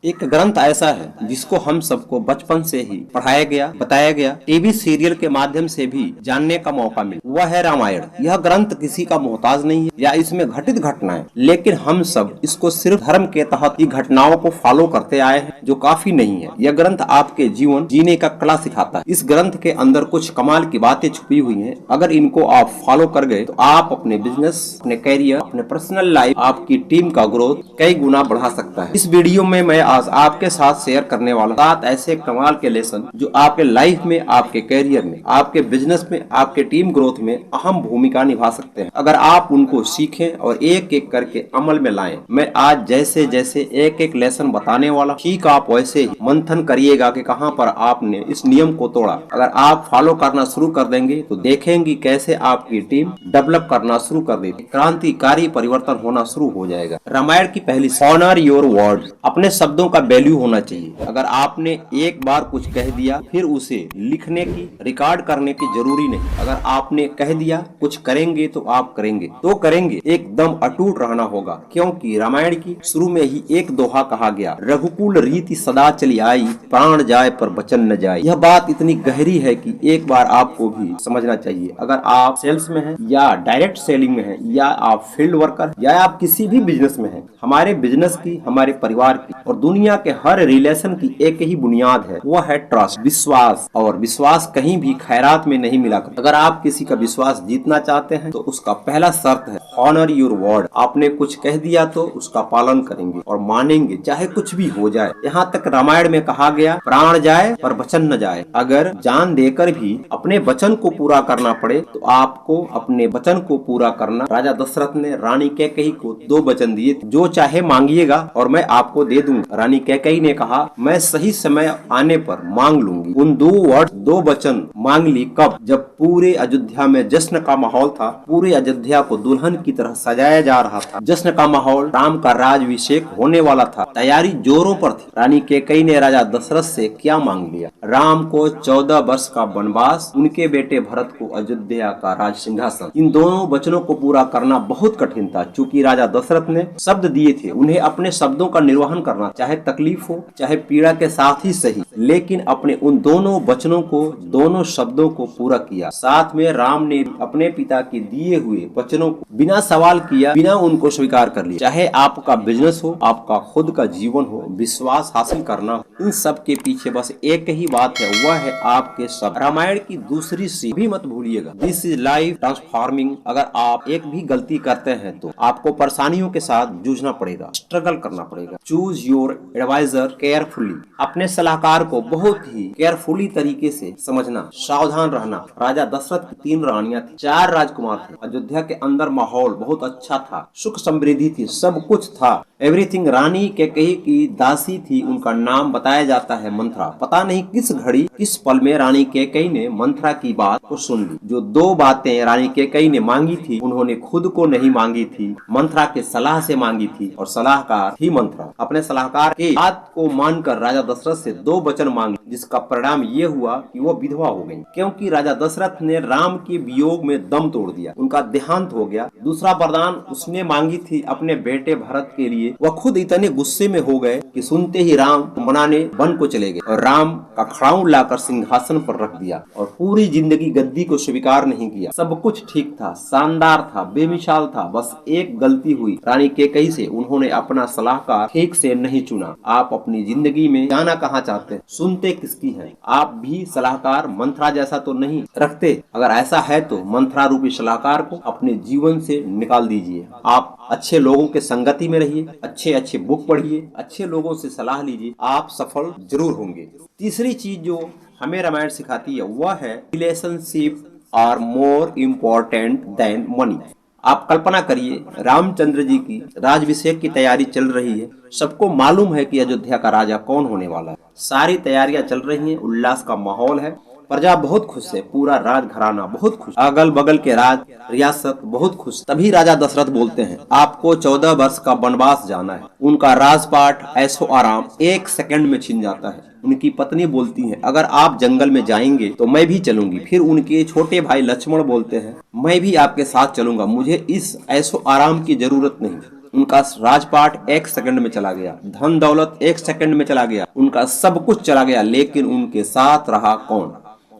एक ग्रंथ ऐसा है जिसको हम सबको बचपन से ही पढ़ाया गया, बताया गया, टीवी सीरियल के माध्यम से भी जानने का मौका मिला, वह है रामायण। यह ग्रंथ किसी का मोहताज नहीं है या इसमें घटित घटनाएं, लेकिन हम सब इसको सिर्फ धर्म के तहत ही घटनाओं को फॉलो करते आए हैं, जो काफी नहीं है। यह ग्रंथ आपके जीवन जीने का कला सिखाता है। इस ग्रंथ के अंदर कुछ कमाल की बातें छुपी हुई हैं। अगर इनको आप फॉलो कर गए तो आप अपने बिजनेस, अपने कैरियर, अपने पर्सनल लाइफ, आपकी टीम का ग्रोथ कई गुना बढ़ा सकता है। इस वीडियो में मैं आज आपके साथ शेयर करने वाला 7 ऐसे कमाल के लेसन जो आपके लाइफ में, आपके कैरियर में, आपके बिजनेस में, आपके टीम ग्रोथ में अहम भूमिका निभा सकते हैं, अगर आप उनको सीखें और एक एक करके अमल में लाएं। मैं आज जैसे जैसे एक एक लेसन बताने वाला, ठीक आप वैसे ही मंथन करिएगा कि कहां पर आपने इस नियम को तोड़ा। अगर आप फॉलो करना शुरू कर देंगे तो देखेंगे कैसे आपकी टीम डेवलप करना शुरू कर देगी, क्रांतिकारी परिवर्तन होना शुरू हो जाएगा। रामायण की पहली ऑनर योर वर्ड, अपने शब्दों का वैल्यू होना चाहिए। अगर आपने एक बार कुछ कह दिया फिर उसे लिखने की, रिकॉर्ड करने की जरूरी नहीं। अगर आपने कह दिया कुछ करेंगे तो आप करेंगे तो करेंगे, एकदम अटूट रहना होगा। क्योंकि रामायण की शुरू में ही एक दोहा कहा गया, रघुकुल रीति सदा चली आई, प्राण जाए पर वचन न जाए। यह बात इतनी गहरी है कि एक बार आपको भी समझना चाहिए। अगर आप सेल्स में हैं या डायरेक्ट सेलिंग में हैं या आप फील्ड वर्कर या आप किसी भी बिजनेस में हैं, हमारे बिजनेस की, हमारे परिवार की और दुनिया के हर रिलेशन की एक ही बुनियाद है, वो है ट्रस्ट, विश्वास। और विश्वास कहीं भी खैरात में नहीं मिला करता। अगर आप किसी का विश्वास जीतना चाहते हैं तो उसका पहला शर्त है ऑनर योर वर्ड। आपने कुछ कह दिया तो उसका पालन करेंगे और मानेंगे, चाहे कुछ भी हो जाए। यहाँ तक रामायण में कहा गया, प्राण जाए पर वचन न जाए। अगर जान देकर भी अपने वचन को पूरा करना पड़े तो आपको अपने वचन को पूरा करना। राजा दशरथ ने रानी कैकेयी को 2 वचन दिए, जो चाहे मांगिएगा और मैं आपको दे दूंगा। रानी कैकेयी ने कहा, मैं सही समय आने पर मांग लूंगी। उन 2 वचन मांग ली कब? जब पूरे अयोध्या में जश्न का माहौल था, पूरे अयोध्या को दुल्हन की तरह सजाया जा रहा था, जश्न का माहौल, राम का राज्याभिषेक होने वाला था, तैयारी जोरों पर थी। रानी कैकेयी ने राजा दशरथ से क्या मांग लिया? राम को 14 वर्ष का वनवास, उनके बेटे भरत को अयोध्या का राज सिंहासन। इन दोनों वचनों को पूरा करना बहुत कठिन था, चूंकि राजा दशरथ ने शब्द दिए थे। उन्हें अपने शब्दों का निर्वहन करना, चाहे तकलीफ हो चाहे पीड़ा के साथ ही सही, लेकिन अपने उन दोनों वचनों को, दोनों शब्दों को पूरा किया। साथ में राम ने अपने पिता के दिए हुए वचनों को बिना सवाल किया, बिना उनको स्वीकार कर लिया। चाहे आपका बिजनेस हो, आपका खुद का जीवन हो, विश्वास हासिल करना हो, इन सब के पीछे बस एक ही बात है, वह है आपके शब्द। रामायण की दूसरी सीख भी मत भूलिएगा, दिस इज लाइफ ट्रांसफॉर्मिंग। अगर आप एक भी गलती करते हैं तो आपको परेशानियों के साथ जूझना पड़ेगा, स्ट्रगल करना पड़ेगा। चूज योर एडवाइजर केयरफुली, अपने सलाहकार को बहुत ही केयरफुली तरीके से समझना, सावधान रहना। राजा दशरथ की 3 रानियां थी, 4 राजकुमार थे। अयोध्या के अंदर माहौल बहुत अच्छा था, सुख समृद्धि थी, सब कुछ था, एवरीथिंग। रानी कैकेयी की दासी थी, उनका नाम बताया जाता है मंथरा। पता नहीं किस घड़ी, किस पल में रानी कैकेयी ने मंथरा की बात को सुन ली। जो 2 बातें रानी कैकेयी ने मांगी थी, उन्होंने खुद को नहीं मांगी थी, मंथरा के सलाह से मांगी थी, और सलाहकार थी मंथरा। अपने सलाहकार की बात को मानकर राजा दशरथ से 2 वचन मांगे, जिसका परिणाम ये हुआ कि वो विधवा हो गई, क्योंकि राजा दशरथ ने राम के वियोग में दम तोड़ दिया, उनका देहांत हो गया। दूसरा वरदान उसने मांगी थी अपने बेटे भरत के लिए। वह खुद इतने गुस्से में हो गए कि सुनते ही राम मनाने वन को चले गए और राम का खड़ाऊं लाकर सिंहासन पर रख दिया और पूरी जिंदगी गद्दी को स्वीकार नहीं किया। सब कुछ ठीक था, शानदार था, बेमिसाल था, बस एक गलती हुई रानी कैकेयी से, उन्होंने अपना सलाहकार ठीक से नहीं चुना। आप अपनी जिंदगी में जाना कहाँ चाहते हैं, सुनते किसकी हैं? आप भी सलाहकार मंथरा जैसा तो नहीं रखते? अगर ऐसा है तो मंथरा रूपी सलाहकार को अपने जीवन से निकाल दीजिए। आप अच्छे लोगों के संगति में रहिए, अच्छे बुक पढ़िए, अच्छे लोगों से सलाह लीजिए, आप सफल जरूर होंगे। तीसरी चीज जो हमें रामायण सिखाती है वह है relationship are more important than money. आप कल्पना करिए, रामचंद्र जी की राज्याभिषेक की तैयारी चल रही है, सबको मालूम है कि अयोध्या का राजा कौन होने वाला है, सारी तैयारियां चल रही हैं, उल्लास का माहौल है, प्रजा बहुत खुश है, पूरा राजघराना बहुत खुश, अगल बगल के रियासत बहुत खुश। तभी राजा दशरथ बोलते हैं, आपको 14 वर्ष का वनवास जाना है। उनका राजपाट, ऐशो आराम 1 सेकंड में छिन जाता है। उनकी पत्नी बोलती है, अगर आप जंगल में जाएंगे तो मैं भी चलूंगी। फिर उनके छोटे भाई लक्ष्मण बोलते हैं, मैं भी आपके साथ चलूंगा, मुझे इस ऐशो आराम की जरूरत नहीं। उनका राजपाट एक सेकंड में चला गया, धन दौलत एक सेकंड में चला गया, उनका सब कुछ चला गया, लेकिन उनके साथ रहा कौन?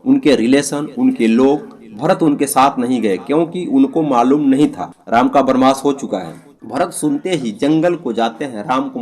उनके रिलेशन, उनके लोग। भरत उनके साथ नहीं गए क्योंकि उनको मालूम नहीं था राम का वनवास हो चुका है। भरत सुनते ही जंगल को जाते हैं, राम को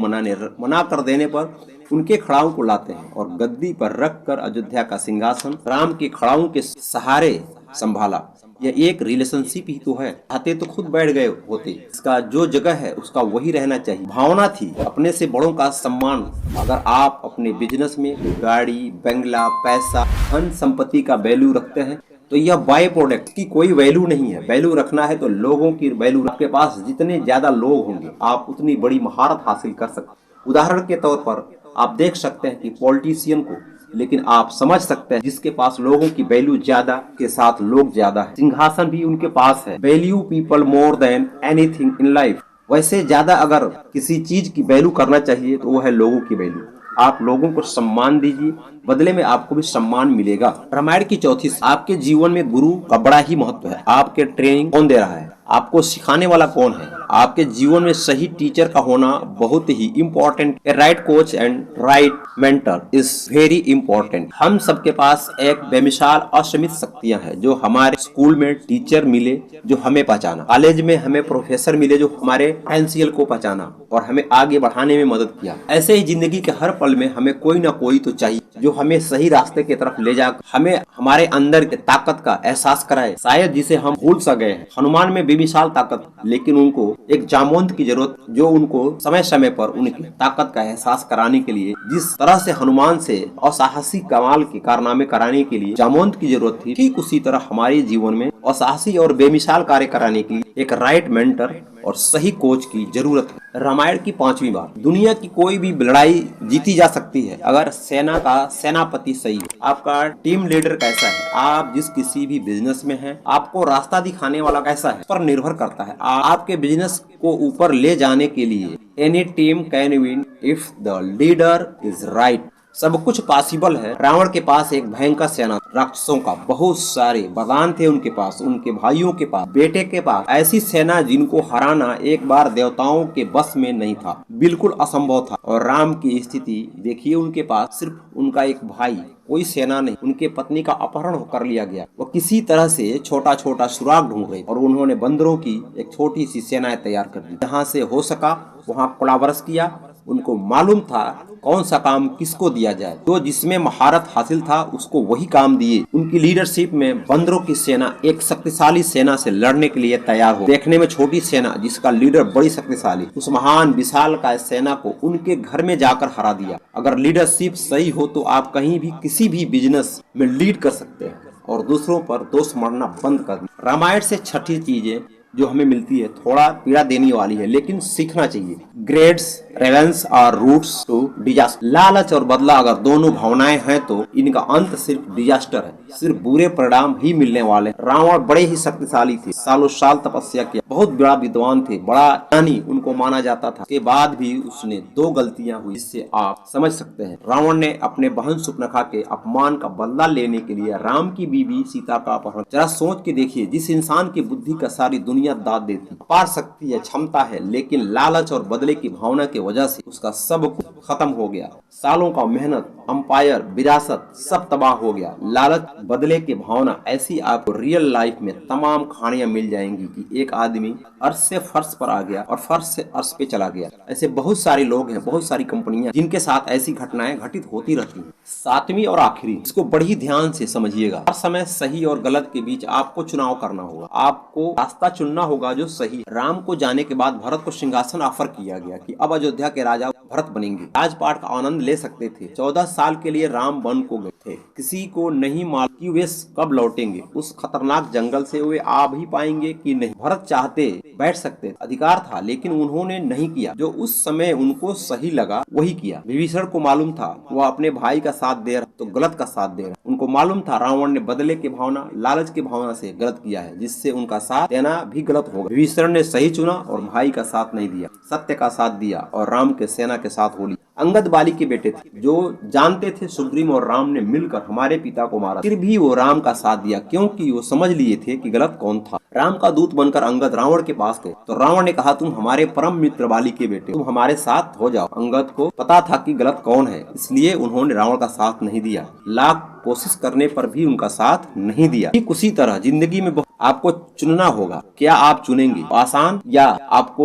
मना कर देने पर उनके खड़ाओं को लाते हैं और गद्दी पर रख कर अयोध्या का सिंहासन राम के खड़ाओं के सहारे संभाला। यह एक रिलेशनशिप ही तो है, आते तो खुद बैठ गए होते। इसका जो जगह है उसका वही रहना चाहिए। भावना थी अपने से बड़ों का सम्मान। अगर आप अपने बिजनेस में गाड़ी, बंगला, पैसा, धन संपत्ति का वैल्यू रखते हैं तो यह बाय प्रोडक्ट की कोई वैल्यू नहीं है। वैल्यू रखना है तो लोगों की वैल्यू। आपके पास जितने ज्यादा लोग होंगे आप उतनी बड़ी महारत हासिल कर सकते। उदाहरण के तौर पर आप देख सकते हैं कि पॉलिटिशियन को, लेकिन आप समझ सकते हैं जिसके पास लोगों की वैल्यू ज्यादा के साथ लोग ज्यादा है, सिंहासन भी उनके पास है। Value people more than anything in life. वैसे ज्यादा अगर किसी चीज की वैल्यू करना चाहिए तो वो है लोगों की वैल्यू। आप लोगों को सम्मान दीजिए, बदले में आपको भी सम्मान मिलेगा। रामायण की चौथी, आपके जीवन में गुरु का बड़ा ही महत्व है। आपके ट्रेनिंग कौन दे रहा है? आपको सिखाने वाला कौन है? आपके जीवन में सही टीचर का होना बहुत ही important. A right coach and right mentor is very important. हम सबके पास एक बेमिसाल असीमित शक्तियां हैं। जो हमारे स्कूल में टीचर मिले जो हमें पहचाना, कॉलेज में हमें प्रोफेसर मिले जो हमारे पोटेंशियल को पहचाना और हमें आगे बढ़ाने में मदद किया। ऐसे ही जिंदगी के हर पल में हमें कोई ना कोई तो चाहिए जो हमें सही रास्ते की तरफ ले जा, हमें हमारे अंदर के ताकत का एहसास कराए, शायद जिसे हम भूल सा गए हैं। हनुमान में बेमिसाल ताकत, लेकिन उनको एक जामवंत की जरूरत जो उनको समय समय पर उनकी ताकत का एहसास कराने के लिए, जिस तरह से हनुमान से असाहसी कमाल के कारनामे कराने के लिए जामवंत की जरूरत थी, ठीक उसी तरह हमारे जीवन में असाहसी और बेमिसाल कार्य कराने के लिए एक राइट मेंटर और सही कोच की जरूरत है। रामायण की 5वीं बात, दुनिया की कोई भी लड़ाई जीती जा सकती है अगर सेना का सेनापति सही है। आपका टीम लीडर कैसा है, आप जिस किसी भी बिजनेस में हैं, आपको रास्ता दिखाने वाला कैसा है, पर निर्भर करता है। आपके बिजनेस को ऊपर ले जाने के लिए any team can win if the leader is right. सब कुछ पॉसिबल है। रावण के पास एक भयंकर सेना, राक्षसों का बहुत सारे वरदान थे उनके पास, उनके भाइयों के पास, बेटे के पास। ऐसी सेना जिनको हराना एक बार देवताओं के बस में नहीं था, बिल्कुल असंभव था। और राम की स्थिति देखिए, उनके पास सिर्फ उनका एक भाई, कोई सेना नहीं। उनके पत्नी का अपहरण कर लिया गया। वो किसी तरह से छोटा छोटा सुराग ढूंढ रहे और उन्होंने बंदरों की एक छोटी सी सेना तैयार कर दी। जहाँ से हो सका वहाँ कोलाबरस किया। उनको मालूम था कौन सा काम किसको दिया जाए, तो जिसमें महारत हासिल था उसको वही काम दिए। उनकी लीडरशिप में बंदरों की सेना एक शक्तिशाली सेना से लड़ने के लिए तैयार हो। देखने में छोटी सेना जिसका लीडर बड़ी शक्तिशाली, उस महान विशाल का सेना को उनके घर में जाकर हरा दिया। अगर लीडरशिप सही हो तो आप कहीं भी किसी भी बिजनेस में लीड कर सकते हैं और दूसरों पर दोष मरना बंद कर दिया। रामायण से छठी चीजें जो हमें मिलती है थोड़ा पीड़ा देने वाली है, लेकिन सीखना चाहिए। ग्रेड्स रेवेंस और रूट्स टू डिजास्टर। लालच और बदला अगर दोनों भावनाएं हैं तो इनका अंत सिर्फ डिजास्टर है, सिर्फ बुरे परिणाम ही मिलने वाले। रावण बड़े ही शक्तिशाली थे, सालों साल तपस्या किया, बहुत बड़ा विद्वान थे, बड़ा ज्ञानी उनको माना जाता था। के बाद भी उसने 2 गलतियां हुई, इससे आप समझ सकते हैं। रावण ने अपने बहन सुपनखा के अपमान का बदला लेने के लिए राम की बीबी सीता का अपहरण। जरा सोच के देखिए, जिस इंसान की बुद्धि का सारी दुनिया दाद देती, पार सकती है, क्षमता है, लेकिन लालच और बदले की भावना की वजह से उसका सब कुछ खत्म हो गया। सालों का मेहनत, अंपायर, विरासत सब तबाह हो गया। लालच, बदले की भावना, ऐसी आपको रियल लाइफ में तमाम कहानियां मिल जाएंगी कि एक आदमी अर्श से फर्श पर आ गया और फर्श से अर्श पे चला गया। ऐसे बहुत सारे लोग हैं, बहुत सारी कंपनियां जिनके साथ ऐसी घटनाएं घटित होती रहती हैं। 7वीं और आखिरी, इसको बड़ी ध्यान से समझिएगा। हर समय सही और गलत के बीच आपको चुनाव करना होगा, आपको रास्ता चुनना होगा जो सही। राम को जाने के बाद भरत को सिंहासन ऑफर किया गया कि अब अयोध्या के राजा भरत बनेंगे, राजपाट का आनंद ले सकते थे। 14 साल के लिए राम वन को गए थे, किसी को नहीं मालूम कि वे कब लौटेंगे। उस खतरनाक जंगल से वे आ भी पाएंगे कि नहीं। भरत चाहते बैठ सकते, अधिकार था, लेकिन उन्होंने नहीं किया। जो उस समय उनको सही लगा वही किया। विभीषण को मालूम था वह अपने भाई का साथ दे रहा तो गलत का साथ दे रहा। उनको मालूम था रावण ने बदले की भावना, लालच की भावना से गलत किया है, जिससे उनका साथ देना भी गलत होगा। विभीषण ने सही चुना और भाई का साथ नहीं दिया, सत्य का साथ दिया और राम के सेना के साथ हो लिया। अंगद बाली के बेटे थे, जो जानते थे सुग्रीव और राम ने मिलकर हमारे पिता को मारा, फिर भी वो राम का साथ दिया क्योंकि वो समझ लिए थे कि गलत कौन था। राम का दूत बनकर अंगद रावण के पास गए तो रावण ने कहा, तुम हमारे परम मित्र बाली के बेटे, तुम हमारे साथ हो जाओ। अंगद को पता था कि गलत कौन है, इसलिए उन्होंने रावण का साथ नहीं दिया। लाख कोशिश करने पर भी उनका साथ नहीं दिया। ठीक उसी तरह जिंदगी में आपको चुनना होगा, क्या आप चुनेंगे आसान या आप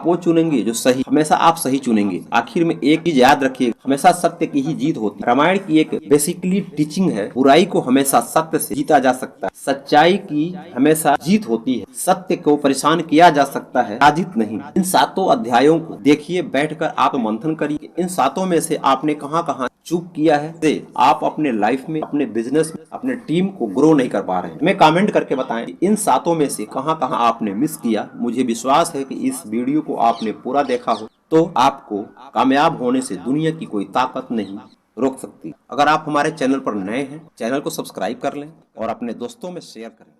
वो चुनेंगे जो सही। हमेशा आप सही चुनेंगे। आखिर में एक चीज याद रखिए, हमेशा सत्य की ही जीत होती है। रामायण की एक बेसिकली टीचिंग है, बुराई को हमेशा सत्य से जीता जा सकता है, सच्चाई की हमेशा जीत होती है, सत्य को परेशान किया जा सकता है, पराजित नहीं। इन 7 अध्यायों को देखिए, बैठकर आप मंथन करिए, इन 7 में से आपने कहां कहां चूक किया है, से आप अपने लाइफ में, अपने बिजनेस में, अपने टीम को ग्रो नहीं कर पा रहे हैं। हमें कमेंट करके बताएं इन 7 में से कहां कहां आपने मिस किया। मुझे विश्वास है कि इस वीडियो को आपने पूरा देखा हो तो आपको कामयाब होने से दुनिया की कोई ताकत नहीं रोक सकती। अगर आप हमारे चैनल पर नए हैं, चैनल को सब्सक्राइब कर लें और अपने दोस्तों में शेयर करें।